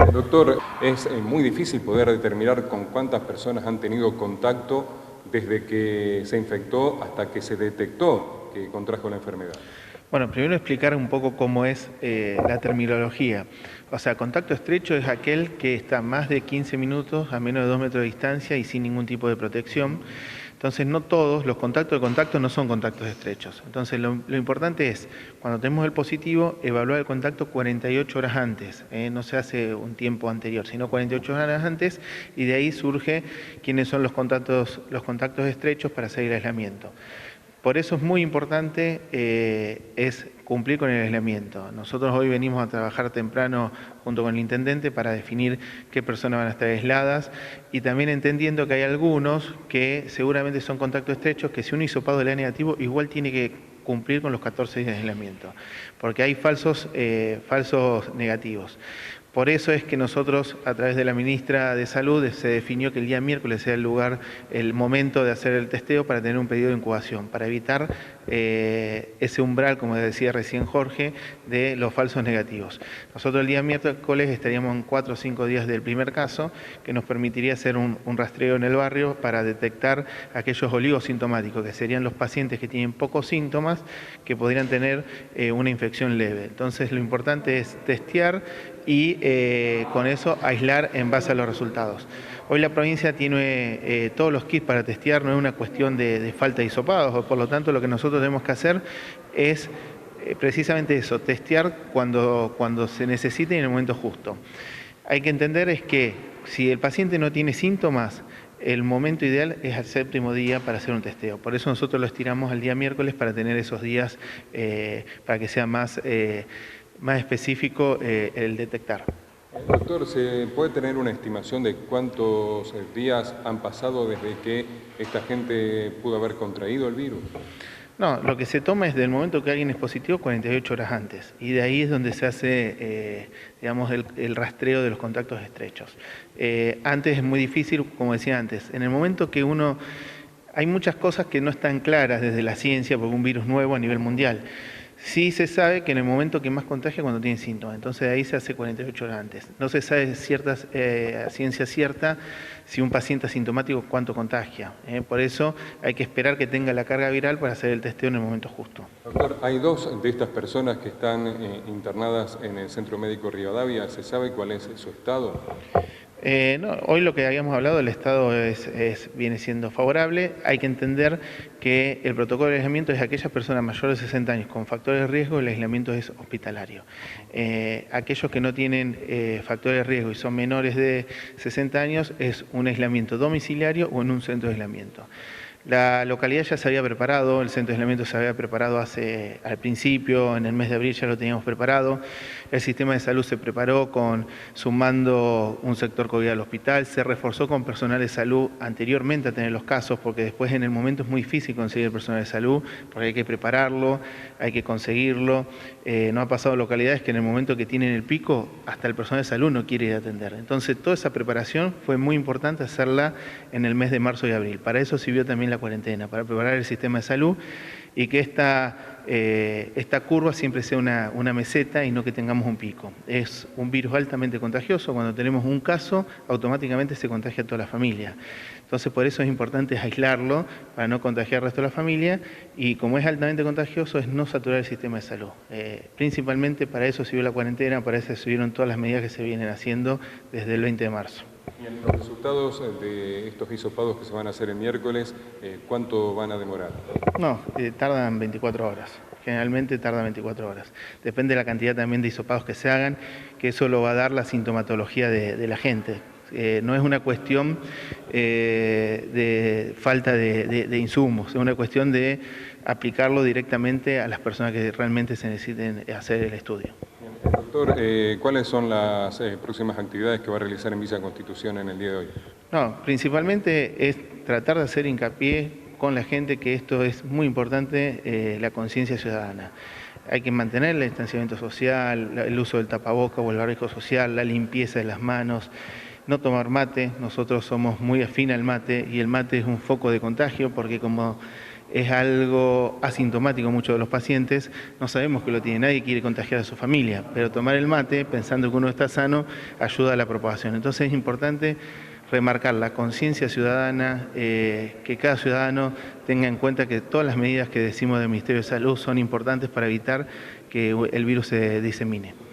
Doctor, es muy difícil poder determinar con cuántas personas han tenido contacto desde que se infectó hasta que se detectó que contrajo la enfermedad. Bueno, primero explicar un poco cómo es la terminología. O sea, contacto estrecho es aquel que está más de 15 minutos a menos de 2 metros de distancia y sin ningún tipo de protección. Entonces, no todos los contactos de contacto no son contactos estrechos. Entonces, lo importante es, cuando tenemos el positivo, evaluar el contacto 48 horas antes. No se hace un tiempo anterior, sino 48 horas antes, y de ahí surge quiénes son los contactos estrechos para hacer el aislamiento. Por eso es muy importante es cumplir con el aislamiento. Nosotros hoy venimos a trabajar temprano junto con el intendente para definir qué personas van a estar aisladas y también entendiendo que hay algunos que seguramente son contactos estrechos que si un hisopado le da negativo igual tiene que cumplir con los 14 días de aislamiento, porque hay falsos negativos. Por eso es que nosotros, a través de la ministra de Salud, se definió que el día miércoles sea el momento de hacer el testeo para tener un periodo de incubación, para evitar ese umbral, como decía recién Jorge, de los falsos negativos. Nosotros el día miércoles estaríamos en 4 o 5 días del primer caso, que nos permitiría hacer un rastreo en el barrio para detectar aquellos oligosintomáticos, que serían los pacientes que tienen pocos síntomas, que podrían tener una infección leve. Entonces, lo importante es testear y con eso aislar en base a los resultados. Hoy la provincia tiene todos los kits para testear, no es una cuestión de falta de hisopados, por lo tanto lo que nosotros tenemos que hacer es precisamente eso, testear cuando se necesite y en el momento justo. Hay que entender es que si el paciente no tiene síntomas, el momento ideal es al 7º día para hacer un testeo. Por eso nosotros lo estiramos al día miércoles para tener esos días, para que sea más específico el detectar. Doctor, ¿se puede tener una estimación de cuántos días han pasado desde que esta gente pudo haber contraído el virus? No, lo que se toma es del momento que alguien es positivo 48 horas antes y de ahí es donde se hace digamos, el rastreo de los contactos estrechos. Antes es muy difícil, como decía antes, en el momento que hay muchas cosas que no están claras desde la ciencia porque es un virus nuevo a nivel mundial. Sí se sabe que en el momento que más contagia cuando tiene síntomas, entonces de ahí se hace 48 horas antes. No se sabe a ciencia cierta si un paciente asintomático cuánto contagia. Por eso hay que esperar que tenga la carga viral para hacer el testeo en el momento justo. Doctor, hay 2 de estas personas que están internadas en el Centro Médico Rivadavia. ¿Se sabe cuál es su estado? No, hoy lo que habíamos hablado, el estado viene siendo favorable. Hay que entender que el protocolo de aislamiento es aquellas personas mayores de 60 años con factores de riesgo, el aislamiento es hospitalario. Aquellos que no tienen factores de riesgo y son menores de 60 años es un aislamiento domiciliario o en un centro de aislamiento. La localidad ya se había preparado, el centro de aislamiento se había preparado al principio, en el mes de abril ya lo teníamos preparado. El sistema de salud se preparó sumando un sector COVID al hospital, se reforzó con personal de salud anteriormente a tener los casos, porque después en el momento es muy difícil conseguir personal de salud, porque hay que prepararlo, hay que conseguirlo. No ha pasado localidades que en el momento que tienen el pico, hasta el personal de salud no quiere ir a atender. Entonces toda esa preparación fue muy importante hacerla en el mes de marzo y abril. Para eso sirvió también la cuarentena, para preparar el sistema de salud y que esta curva siempre sea una meseta y no que tengamos un pico. Es un virus altamente contagioso, cuando tenemos un caso automáticamente se contagia a toda la familia. Entonces por eso es importante aislarlo para no contagiar al resto de la familia y como es altamente contagioso es no saturar el sistema de salud. Principalmente para eso sirvió la cuarentena, para eso sirvieron todas las medidas que se vienen haciendo desde el 20 de marzo. Y en los resultados de estos hisopados que se van a hacer el miércoles, ¿cuánto van a demorar? No, tardan 24 horas. Generalmente tarda 24 horas. Depende de la cantidad también de hisopados que se hagan, que eso lo va a dar la sintomatología de la gente. No es una cuestión de falta de insumos, es una cuestión de aplicarlo directamente a las personas que realmente se necesiten hacer el estudio. Doctor, ¿cuáles son las próximas actividades que va a realizar en Villa Constitución en el día de hoy? No, principalmente es tratar de hacer hincapié con la gente que esto es muy importante, la conciencia ciudadana. Hay que mantener el distanciamiento social, el uso del tapaboca o el barbijo social, la limpieza de las manos, no tomar mate. Nosotros somos muy afín al mate y el mate es un foco de contagio porque como es algo asintomático. Muchos de los pacientes no sabemos que lo tiene, nadie quiere contagiar a su familia, pero tomar el mate pensando que uno está sano ayuda a la propagación. Entonces es importante remarcar la conciencia ciudadana, que cada ciudadano tenga en cuenta que todas las medidas que decimos del Ministerio de Salud son importantes para evitar que el virus se disemine.